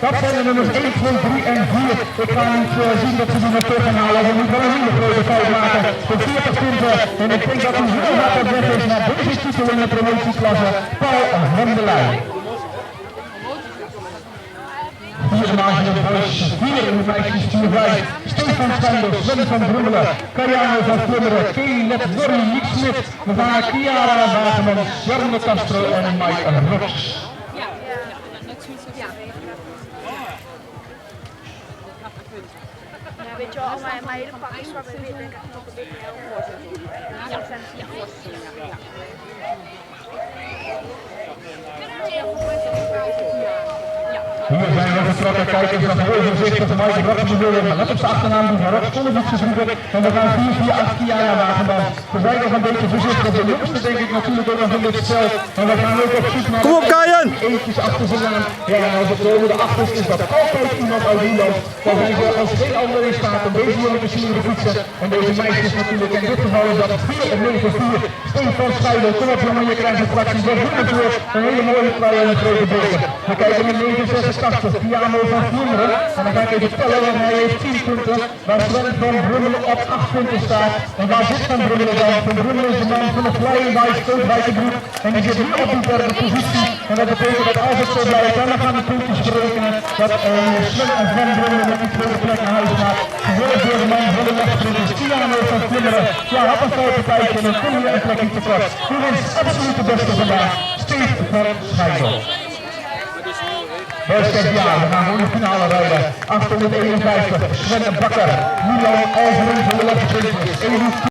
Dat zijn de nummers 1, 2, 3 en 4. Ik ga niet zien dat ze die nog terug gaan halen. We moeten wel een hele grote fout maken. De 40 punten. En ik denk dat hij heel hard op weg is naar deze titel in de promotieklasse. Paul Hendelij. 4 maanden in Boys, 4 in de meisjes, 4 5. Stefan Stijndel, Sven van Brummelen, Kajano van Flummeren, Kelly Norrie, Nick Smit, mevrouw Kiara Wageman, Jarno Castro en Mike Rox. Ja, weet je wel, mijn hele pak is wat we weten, denk ik toch een beetje heel Hier zijn we vertrokken, kijkers naar heel voorzichtig, Mike Rox bedoelen, maar let op zijn achternaam, die van Rox kon het niet zoeken. En we gaan 4-4-8 Kiara Wageman. We zijn nog een beetje voorzichtig, de jongste denk ik natuurlijk ook nog in dit spel. En we gaan ook op zoek naar... Kom op, Kajen! Eentjes achter ze aan. Ja, en als het komen de achters is dat altijd iemand uit die loopt. Dan zijn ze als geen ander in staat om deze jongen te zien fietsen. En deze meisjes natuurlijk, in dit geval is dat 4-9-4. Stefan Scheidel, kom op jongen, je krijgt een fractie 6 minuten voor. Een hele mooie klei en een grote beker. We kijken naar 986, Piano van Vlunderen. En dan ga ik even tellen, want hij heeft 10 punten. Waar Sven van Brummelen op 8 punten staat. En waar zit Van Brummelen dan? Van Brummelen is de man van de Flying White Stootwijkenbroek. En die zit nu op die derde positie. En dat betekent dat als het zo blijft, dan gaan de puntjes berekenen. Dat Sven en Van Brummelen met die tweede plek naar huis gaat. Gevolgd door de man van de wegspringers, Piano van Vlunderen. Ja, had een grote tijdje en dan kom je een plekje tekort. Die wint absoluut de beste vandaag. Stefan van Scheidel. Boys zegt ja, we gaan gewoon de finale rijden. 851, Sven Bakker, Milan Alveren van de wegspringers.